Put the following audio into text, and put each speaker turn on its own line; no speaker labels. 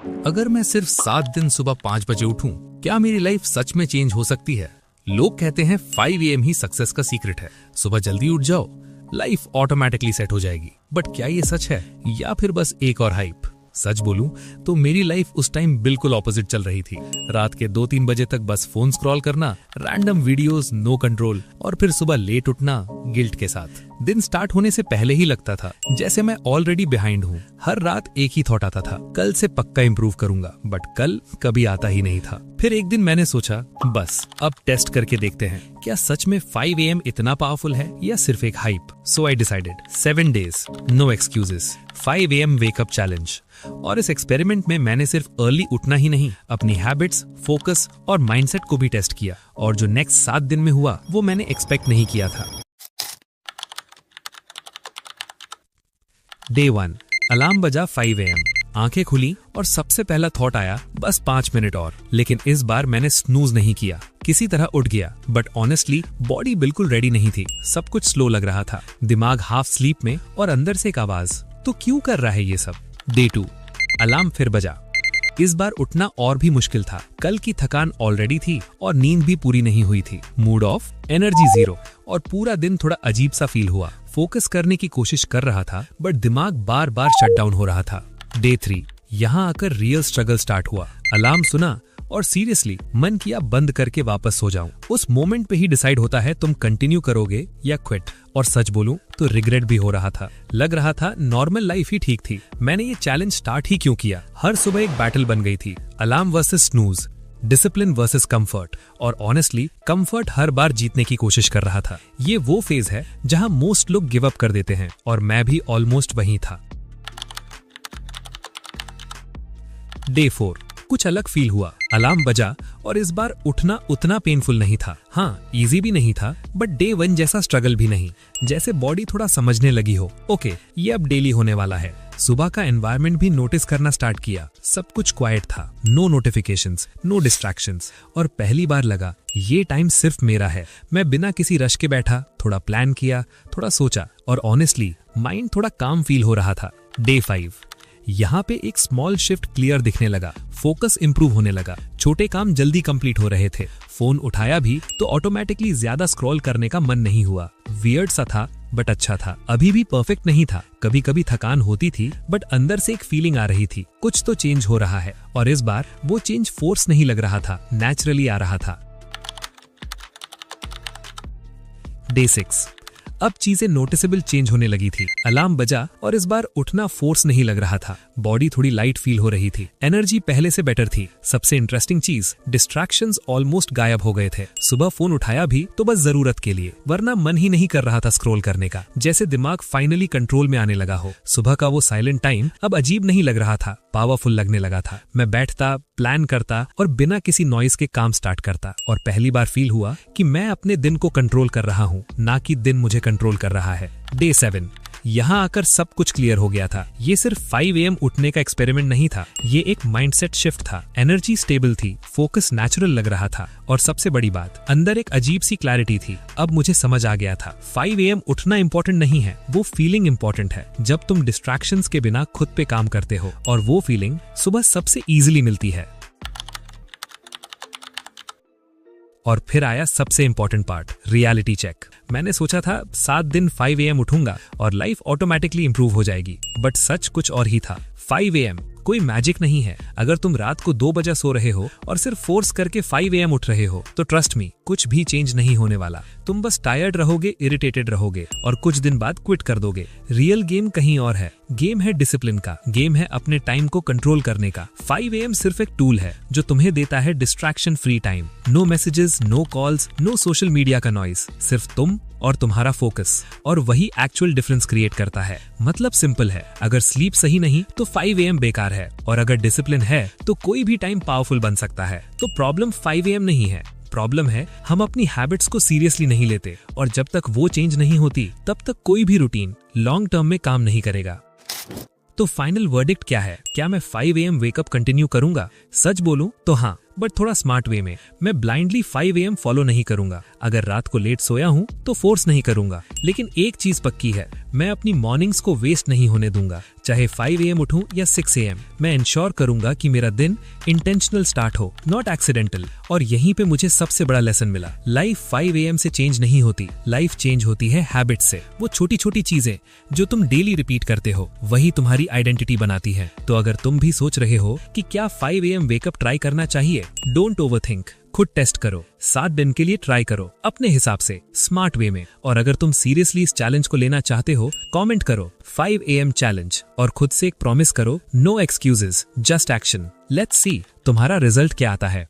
अगर मैं सिर्फ 7 दिन सुबह 5 बजे उठूं, क्या मेरी लाइफ सच में चेंज हो सकती है? लोग कहते हैं 5 AM ही सक्सेस का सीक्रेट है। सुबह जल्दी उठ जाओ, लाइफ ऑटोमेटिकली सेट हो जाएगी। बट क्या ये सच है या फिर बस एक और हाइप? सच बोलूं तो मेरी लाइफ उस टाइम बिल्कुल ऑपोजिट चल रही थी। रात के 2-3 बजे तक बस फोन स्क्रॉल करना, रैंडम वीडियोस, नो कंट्रोल, और फिर सुबह लेट उठना गिल्ट के साथ। दिन स्टार्ट होने से पहले ही लगता था जैसे मैं ऑलरेडी बिहाइंड हूँ। हर रात एक ही थॉट आता था, कल से पक्का इंप्रूव करूंगा, बट कल कभी आता ही नहीं था। फिर एक दिन मैंने सोचा बस अब टेस्ट करके देखते हैं, क्या सच में 5 AM इतना पावरफुल है या सिर्फ एक hype. So I decided 7 days, no excuses, 5 AM wake up challenge. और इस एक्सपेरिमेंट में मैंने सिर्फ अर्ली उठना ही नहीं, अपनी हैबिट्स, फोकस और माइंडसेट को भी टेस्ट किया। और जो नेक्स्ट 7 दिन में हुआ वो मैंने एक्सपेक्ट नहीं किया था। डे 1, अलार्म बजा 5 AM, आंखें खुली और सबसे पहला थॉट आया बस 5 मिनट और। लेकिन इस बार मैंने स्नूज नहीं किया, किसी तरह उठ गया। बट ऑनेस्टली बॉडी बिल्कुल रेडी नहीं थी, सब कुछ स्लो लग रहा था, दिमाग हाफ स्लीप में और अंदर से एक आवाज, तो क्यों कर रहा है ये सब। डे 2, अलार्म फिर बजा। इस बार उठना और भी मुश्किल था, कल की थकान ऑलरेडी थी और नींद भी पूरी नहीं हुई थी। मूड ऑफ, एनर्जी जीरो, और पूरा दिन थोड़ा अजीब सा फील हुआ। फोकस करने की कोशिश कर रहा था बट दिमाग बार बार शट डाउन हो रहा था। डे 3, यहाँ आकर रियल स्ट्रगल स्टार्ट हुआ। अलार्म सुना और सीरियसली मन किया बंद करके वापस सो जाऊं। उस मोमेंट पे ही डिसाइड होता है तुम कंटिन्यू करोगे या क्विट। और सच बोलूं तो रिग्रेट भी हो रहा था। लग रहा था नॉर्मल लाइफ ही ठीक थी। मैंने ये चैलेंज स्टार्ट ही क्यों किया। हर सुबह एक बैटल बन गई थी, alarm versus snooze, discipline versus comfort. और ऑनेस्टली कंफर्ट हर बार जीतने की कोशिश कर रहा था। ये वो फेज है जहां मोस्ट लोग गिव अप कर देते हैं और मैं भी ऑलमोस्ट वहीं था। डे 4, कुछ अलग फील हुआ। अलार्म बजा और इस बार उठना उतना पेनफुल नहीं था। हाँ, इजी भी नहीं था बट डे 1 जैसा स्ट्रगल भी नहीं। जैसे बॉडी थोड़ा समझने लगी हो, ओके ये अब डेली होने वाला है। सुबह का एनवायरनमेंट भी नोटिस करना स्टार्ट किया। सब कुछ क्वाइट था, नो नोटिफिकेशंस, नो डिस्ट्रैक्शंस। और पहली बार लगा ये टाइम सिर्फ मेरा है। मैं बिना किसी रश के बैठा, थोड़ा प्लान किया, थोड़ा सोचा और ऑनेस्टली माइंड थोड़ा काम फील हो रहा था। डे 5, यहाँ पे एक स्मॉल शिफ्ट क्लियर दिखने लगा। फोकस इंप्रूव होने लगा, छोटे काम जल्दी कंप्लीट हो रहे थे। फोन उठाया भी तो ऑटोमेटिकली ज्यादा स्क्रॉल करने का मन नहीं हुआ। वियर्ड सा था बट अच्छा था। अभी भी परफेक्ट नहीं था, कभी कभी थकान होती थी बट अंदर से एक फीलिंग आ रही थी, कुछ तो चेंज हो रहा है। और इस बार वो चेंज फोर्स नहीं लग रहा था, नेचुरली आ रहा था। डे 6, अब चीजें नोटिसेबल चेंज होने लगी थी। अलार्म बजा और इस बार उठना फोर्स नहीं लग रहा था। बॉडी थोड़ी लाइट फील हो रही थी, एनर्जी पहले से बेटर थी। सबसे इंटरेस्टिंग चीज, डिस्ट्रैक्शंस ऑलमोस्ट गायब हो गए थे। सुबह फोन उठाया भी तो बस जरूरत के लिए, वरना मन ही नहीं कर रहा था स्क्रॉल करने का। जैसे दिमाग फाइनली कंट्रोल में आने लगा हो। सुबह का वो साइलेंट टाइम अब अजीब नहीं लग रहा था, पावरफुल लगने लगा था। मैं बैठता, प्लान करता और बिना किसी नॉइज के काम स्टार्ट करता। और पहली बार फील हुआ कि मैं अपने दिन को कंट्रोल कर रहा हूँ, ना कि दिन मुझे कंट्रोल कर रहा है। डे 7, यहाँ आकर सब कुछ क्लियर हो गया था। ये सिर्फ 5 AM उठने का एक्सपेरिमेंट नहीं था, ये एक माइंडसेट शिफ्ट था। एनर्जी स्टेबल थी, फोकस नेचुरल लग रहा था और सबसे बड़ी बात, अंदर एक अजीब सी क्लैरिटी थी। अब मुझे समझ आ गया था 5 AM उठना इंपॉर्टेंट नहीं है, वो फीलिंग इंपॉर्टेंट है। जब तुम डिस्ट्रैक्शंस के बिना खुद पे काम करते हो, और वो फीलिंग सुबह सबसे इजीली मिलती है। और फिर आया सबसे इंपॉर्टेंट पार्ट, रियलिटी चेक। मैंने सोचा था 7 दिन 5 AM उठूंगा और लाइफ ऑटोमेटिकली इंप्रूव हो जाएगी, बट सच कुछ और ही था। 5 AM कोई मैजिक नहीं है। अगर तुम रात को 2 बजे सो रहे हो और सिर्फ फोर्स करके 5 AM उठ रहे हो तो ट्रस्ट मी, कुछ भी चेंज नहीं होने वाला। तुम बस टायर्ड रहोगे, इरिटेटेड रहोगे और कुछ दिन बाद क्विट कर दोगे। रियल गेम कहीं और है। गेम है डिसिप्लिन का, गेम है अपने टाइम को कंट्रोल करने का। 5 AM सिर्फ एक टूल है जो तुम्हें देता है distraction free time. No messages, no calls, no social media का नॉइस, सिर्फ तुम और तुम्हारा फोकस। और वही एक्चुअल डिफरेंस क्रिएट करता है। मतलब सिंपल है, अगर स्लीप सही नहीं तो 5 AM बेकार है, और अगर डिसिप्लिन है तो कोई भी टाइम पावरफुल बन सकता है। तो प्रॉब्लम 5 AM नहीं है, प्रॉब्लम है हम अपनी हैबिट्स को सीरियसली नहीं लेते। और जब तक वो चेंज नहीं होती तब तक कोई भी रूटीन लॉन्ग टर्म में काम नहीं करेगा। तो फाइनल वर्डिक्ट क्या है? क्या मैं 5 AM वेकअप कंटिन्यू करूंगा? सच बोलूं तो हाँ, बट थोड़ा स्मार्ट वे में। मैं ब्लाइंडली 5 AM फॉलो नहीं करूंगा। अगर रात को लेट सोया हूं तो फोर्स नहीं करूंगा, लेकिन एक चीज पक्की है, मैं अपनी मॉर्निंग्स को वेस्ट नहीं होने दूंगा। चाहे 5 AM उठूं या 6 AM, मैं इंश्योर करूंगा कि मेरा दिन इंटेंशनल स्टार्ट हो, नॉट एक्सीडेंटल। और यहीं पे मुझे सबसे बड़ा लेसन मिला, लाइफ 5 AM से चेंज नहीं होती, लाइफ चेंज होती है हैबिट से। वो छोटी छोटी चीजें जो तुम डेली रिपीट करते हो, वही तुम्हारी आइडेंटिटी बनाती है। तो अगर तुम भी सोच रहे हो कि क्या 5 AM वेकअप ट्राई करना चाहिए, डोंट ओवरथिंक, खुद टेस्ट करो, 7 दिन के लिए ट्राई करो अपने हिसाब से, स्मार्ट वे में। और अगर तुम सीरियसली इस चैलेंज को लेना चाहते हो, कमेंट करो 5 AM चैलेंज और खुद से एक प्रॉमिस करो, no excuses, just action. Let's see तुम्हारा रिजल्ट क्या आता है।